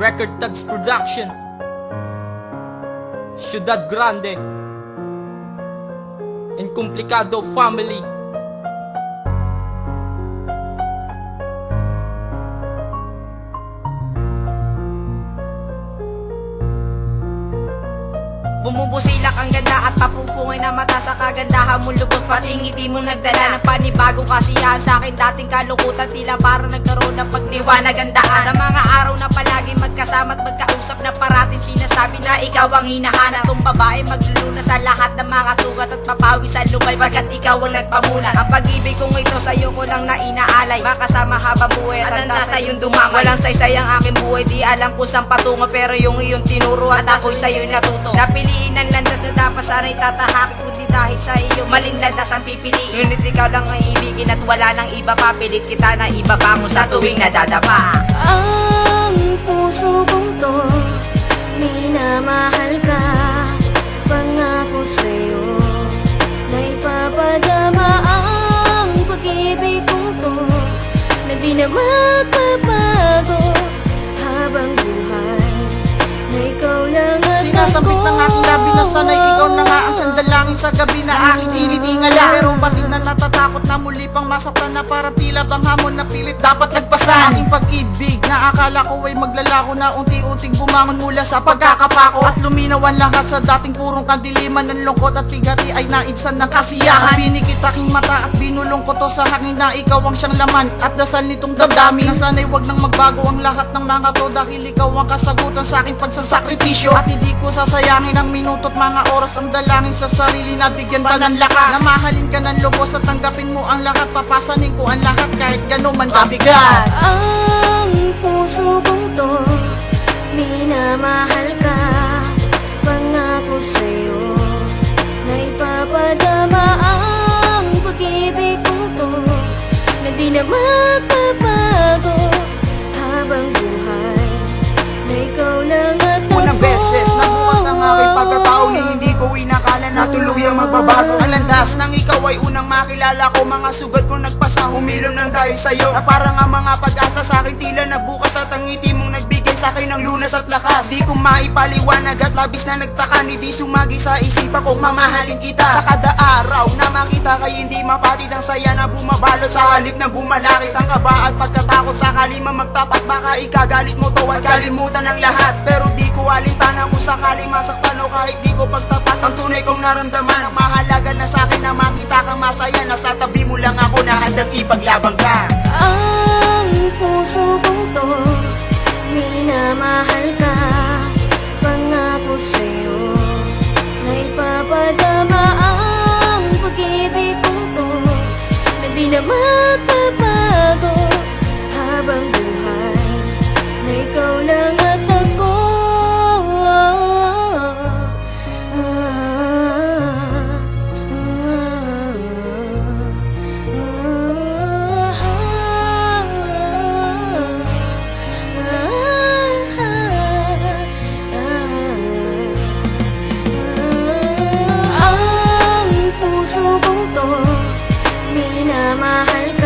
Record Tags Production, Ciudad Grande, Incomplicado Family. Bumubusilak ang ganda at papupungay na mata sa kagandahan mo. Lubos pati ngiti mo nagdala ng panibagong kasiyahan. Sa akin dating kalukutan, tila parang nagkaroon ng pagliwanag ang daan. Sa mga araw na palagi magkasama at magkausap na parating sinasabi na ikaw ang hinahanap kong babae, magluluna sa lahat ng mga sugat at papawi sa lumay pagkat ikaw ang nagpamulan. Ang pag-ibig kong ito sa'yo ko lang na inaalay, makasama habang buhay at handa sa'yong dumamay. Walang saysay ang aking buhay, di alam kung saan patungo, pero yung iyong tinuro at ako'y sa'yo'y natuto. Napiliin ang landas na dapat sana'y tatahaki, kundi dahil sa iyo maling landas ang pipiliin. Ngunit ikaw lang ang ibigin at wala nang iba pa. Pilit kita na iba pa mo sa tuwing nadadapa. Ang puso kong to, minamahal ka. Pangako sa'yo na ipapadama ang pag-ibig kong to, na di na magbabago habang buhay, na ikaw lang at sinasambit ng aking labi na sana'y ikaw na nga ang sandalangin sa gabi na aking tinitingala. Pero bating na natatakot na muli pang masaktan na para tila bang hamon na pilit dapat lagpasan. Aking pag-ibig na akala ko ay maglalako na unti-unting bumangon mula sa pagkakapako, at luminaw ang lahat sa dating purong kadiliman ng lungkot at tigati ay naibsan ng kasiyahan. Pinikit aking mata at binulong ko to sa hangin na ikaw ang siyang laman at dasal nitong damdamin na sana'y wag nang magbago ang lahat ng mga to, dahil ikaw ang kasagutan sa aking pagsasakripisyo. At hindi ko sasayangin ang minuto't mga oras, ang dalangin sa sarili na bigyan pa ng lakas, na mahalin ka ng lubos at tanggapin mo ang lahat. Papasanin ko ang lahat kahit gano'n man kabigat. Ang puso kong to, minamahal ka. Pangako sa'yo na ipapadama ang pag-ibig kong to, na di na magbabago habang buhay, na ikaw lang at ako. Unang beses na bukas ang aking pagkatao, ni hindi ko inakala na tuluyang magbabago. Ang landas nang ikaw ay unang makilala ko, mga sugat ko nagpasa, humilom ng dahil sa'yo. Na parang ang mga pag-asa sa akin tila nagbukas, at ang ngiti mong nagbigay sa akin ng lunas at lakas. Di ko maipaliwanag at labis na nagtakan, hindi sumagi sa isipan kong mamahalin kita. Sa kada araw na makita kay hindi mapatid ang saya na bumabalot sa halip na bumalakit ang kaba at pagkatakot. Sakali man magtapat baka ikagalit mo to at kalimutan ang lahat, pero di ko alintana kung sakali masaktan o kahit di ko pagtapat ang tunay kong naramdaman. Ang mahalaga na sa akin na makita kang masaya, na sa tabi mo lang ako na handang ipaglabang ka. Ang puso kong to, minamahal ka. Pangako sa'yo na ipapadama ang pag-ibig kong to, na di na magbabago habang buhay, na ikaw lang at ako. Ang puso kong to, minamahal ka.